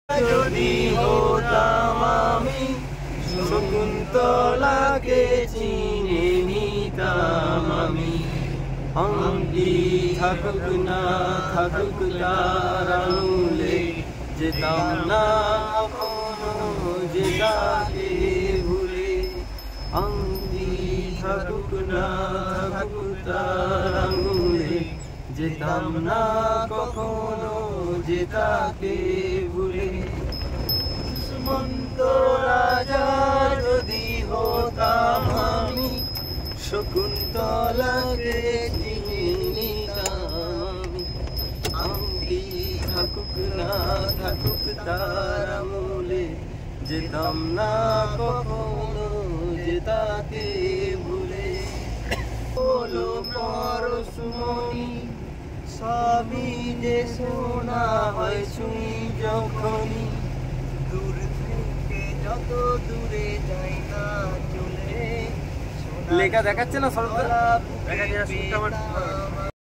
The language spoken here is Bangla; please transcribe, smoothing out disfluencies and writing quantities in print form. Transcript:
যদি হতাম আমি শকুন্তলাকে চিনে নিতাম আমি। আংটি থাকুক না থাকুক তার আঙুলে, যেতাম না কখনো যেতাকে ভুলে। আংটি থাকুক না থাকুক তার আঙুলে, যেতাম না কখনো যেতাকে ভুলে। সুমন্ত রাজা যদি হতাম আমি শকুন্তলাকে চিনে নিতাম। আংটি থাকুক না থাকুক তার আঙুলে, যেতাম না কখনো যেতাকে ভুলে। বলো পরশমণি সবই যে শোনা হয় শুনি যখনই, দূর থেকে যত দূরে যাই না চলে। লেখা দেখাচ্ছে না সরকার, দেখা যায়